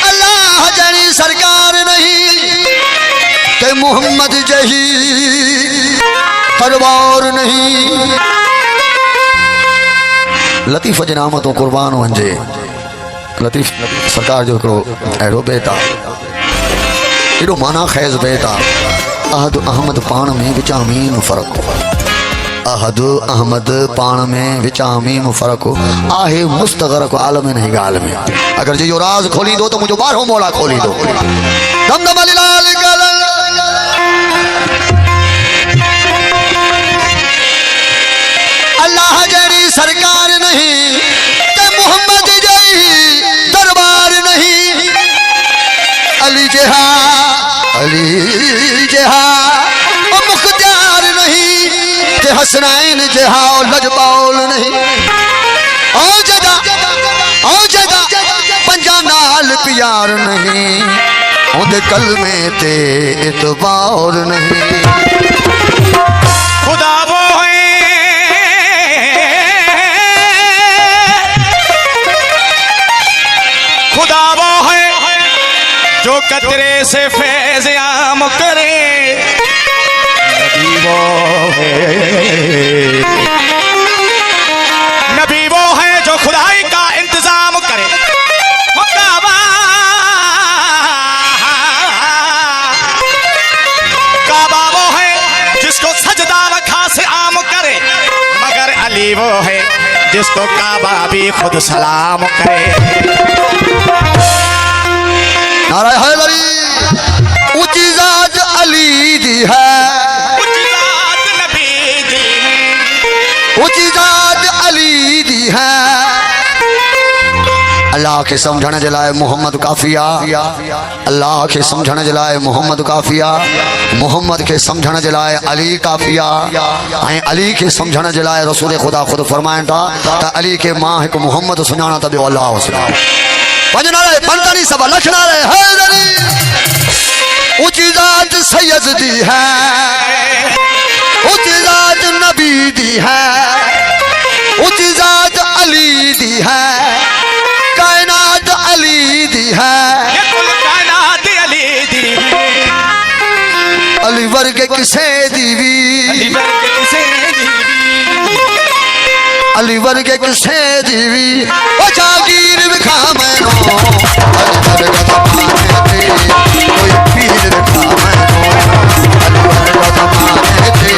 अल्लाह जनी सरकार नहीं ते मोहम्मद जही तरवार नहीं। लतीफ़ जे नाम तो कुर्बान वंजे। लतीफ़ सरकार जो अड़ो बेटा एडो माना खैज़ बेटा अहद अहमद पान में विचामीन फ़र्क अहद अहमद पान में विचामीन फ़र्क आहे मुस्तगरक आलम नहीं गाल में। अगर जो राज खोली दो तो मुझे बारहों मौला खोली दो। दम दम अली लाल अल्लाह जरी सरकार नहीं ते मोहम्मद जही दरबार नहीं। अली जहा मुख्तियार नहीं ते हसनैन जहा लजबाउल नहीं। ओ जदा पंजा नाल प्यार नहीं उनके कलमे ते इतबार नहीं। खुदा वो है खुदा वो है जो कतरे से फैज़ आम करे। नबी वो है जो खुदाई का इंतजाम करे। काबा वो है जिसको सजदा खास आम करे। मगर अली वो है जिसको काबा भी खुद सलाम करे। नारा हैदरी ऊंची जात अली दी है ऊंची जात अली दी है। अल्लाह के समझण जे लाए मोहम्मद काफिया अल्लाह के समझण जे लाए मोहम्मद काफिया मोहम्मद के समझण जे लाए अली काफिया ऐं अली के समझण जे लाए रसूल खुदा खुद फरमाइनि था त अली के मां हिकु मोहम्मद सुञाणा त ॿियो अल्लाह सुञाणे। पंज नारे पंतालीस सवा लख नारे हैदरी ऊंची जात सैयद दी है ऊंची जात नबी दी है ऊंची जात अली दी है कायनात अली दी है। कायनात अली दी अली वर्ग किसे दीवी अली वर्ग किसे दीवी ओ जागीर विखा मैनो अली वर्ग जमाने ते कोई पीर विखा मैनो अली वर्ग जमाने ते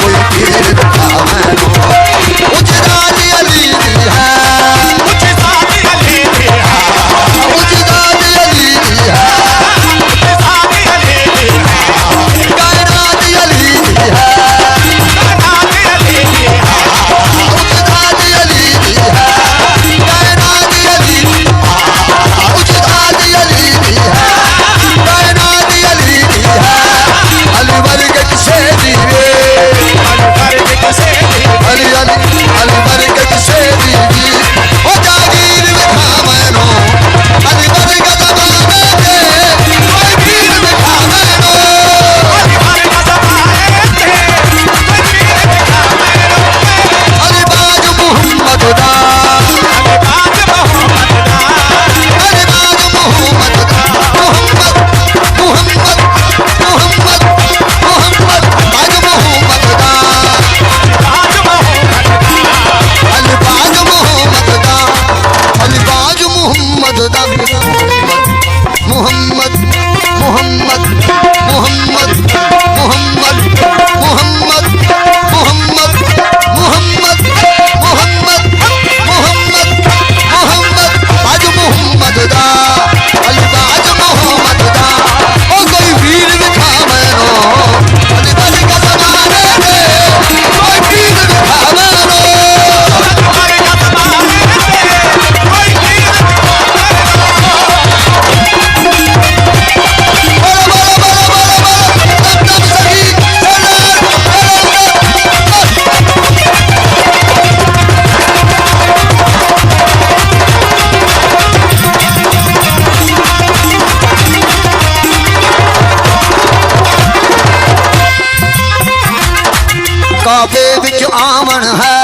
कोई पीर विखा मैनो। उच्च जात अली दी है उच्च जात अली दी है उच्च जात अली दी है कायनात अली दी है काबे विच आवन है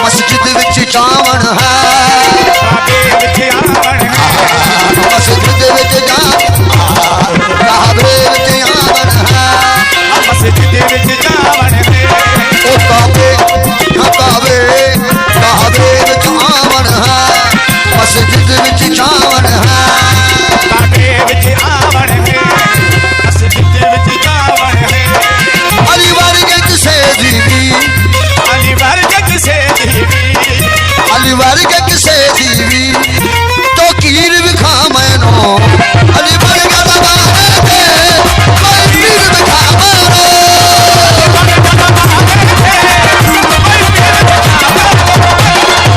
मस्जिद चावण है मस्जिद विच काबे विच आवन है ओ काबे काबे काबे विच आवन है मस्जिद विच चावण है अली वर्गे किसे दीवी अली वर्गे किसे दीवी तो कीर विखा मैनो अली वर्गे दबाने दे कोई पीर विखा मैनो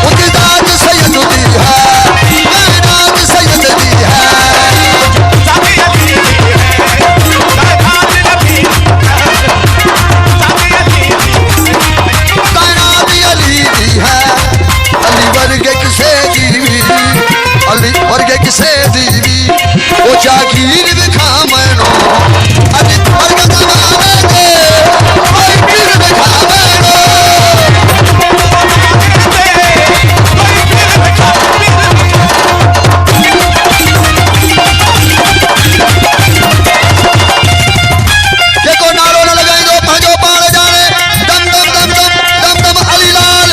उकदाद सैयद दी है कायनात सैयद दी है कायनात अली दी है अली वर्गे किसे दीवी अली वर्गे किसे दीवी ओ जागीर दिखा मैनो अली वर्गे दबाने दे कोई पीर दिखा मैनो देखो नारो न लगाई दो पंजो पाल जाने दम दम दम दम दम दम अली लाल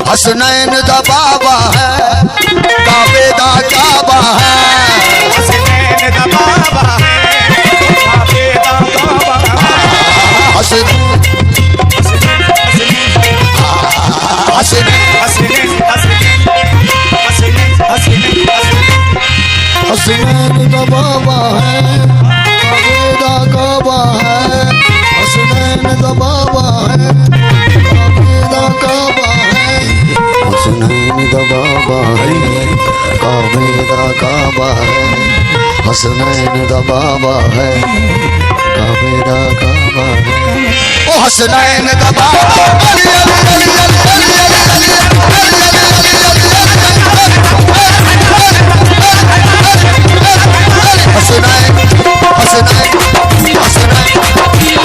हसनैन दा बाबा है काबे दा काबा है हसन हसन हसनैन दा बाबा है काबे दा काबा है हसनैन दा बाबा है काबे दा काबा है हसनैन दा बाबा है काबे दा काबा है हसनैन दा बाबा है काबे दा काबा है ओ हसनैन दा बाबा अली अली अली अली अली हसनैन हसनैन हसनैन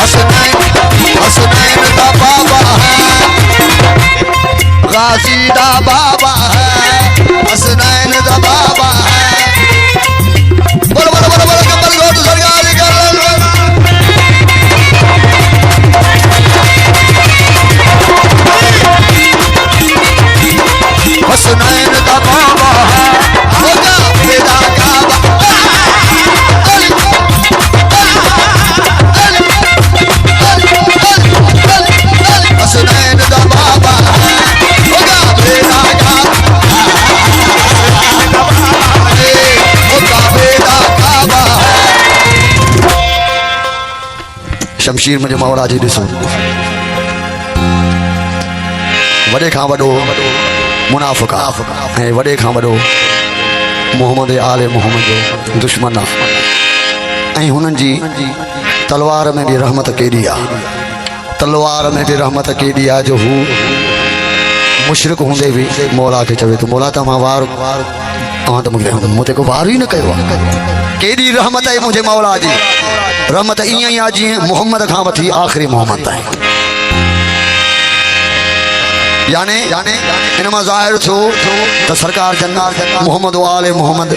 हसनैन हसनैन दा बाबा है गाजी दा बाबा है हसनैन दा बाबा है बोल बोल बोल बोल कमल गोद सरकार कर हसनैन दा बाबा है होगा बेदा काबा हसनैन दा बाबा है होगा बेदा काबा शमशीर मुझे मौला जी ॾिसो वॾे खां वॾो मुनाफ़िक़ ऐं वॾे खां वॾो मोहम्मद आले मोहम्मद जो दुश्मन आहे ऐं हुननि जी तलवार में बि रहमत केॾी आहे तलवार में बि रहमत केॾी आहे जो हू मुशरिक हूंदे बि मौला खे चवे थो मौला त मां वार तव्हां त मूंखे को वार ई न कयो आहे केॾी रहमत आहे मुंहिंजे मौला जी रहमत ईअं ई आहे जीअं मुहम्मद खां वठी आख़िरी मोहम्मद ताईं याने इन मां ज़ाहिर थियो त सरकार जन्नत मोहम्मद आले मोहम्मद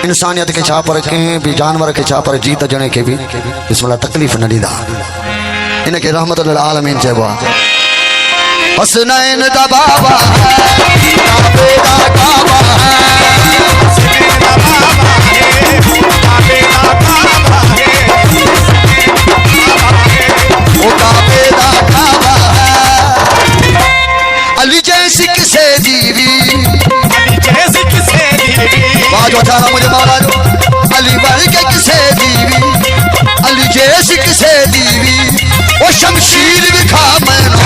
इंसानियत खे छा पर कंहिं बि जानवर खे छा पर जीत ॼणे खे बि बिस्मिल्लाह तकलीफ़ न ॾींदा इनखे रहमत लिल आलमीन चइबो आहे हसनैन दा बाबा है काबे दा काबा है ओ काबे दा काबा है अली जैसी किसे दीवी बाजो अठारा मुझे मौला जो अली वर्गे किसे दीवी अली जैसी किसे दीवी ओ शमशीर दिखा मैनो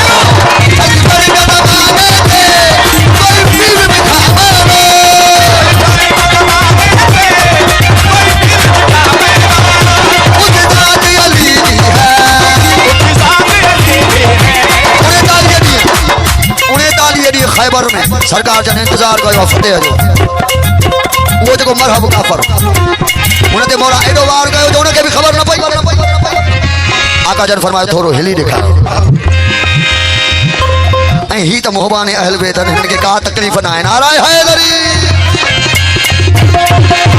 अली वर्गे दबाने दे कोई पीर दिखा मैनो उकदाद अली दी है उन्हें ताली खैबर में सरकार जन इंतजार कयो फतेह जो वो जो मरहब काफर उनते मोरा एडो वार कयो जो उनके भी खबर न पई आका जन फरमायो थोरो हिली दिखा ऐं ही त मोहबान अहल बेत हिन के का तकलीफ ना है नाराय हैदरी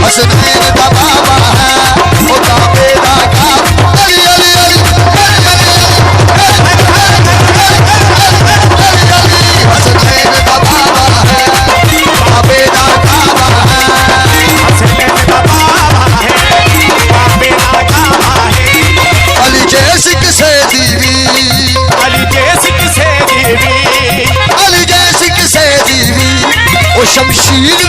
हसनैन दा बाबा है ओ काबे दा का अली अली अली हसनैन दा बाबा है काबे दा काबा है हसनैन दा बाबा है काबे दा काबा है अली जैसी किसे दीवी अली जैसी किसे दीवी अली जैसी किसे दीवी ओ शमशीर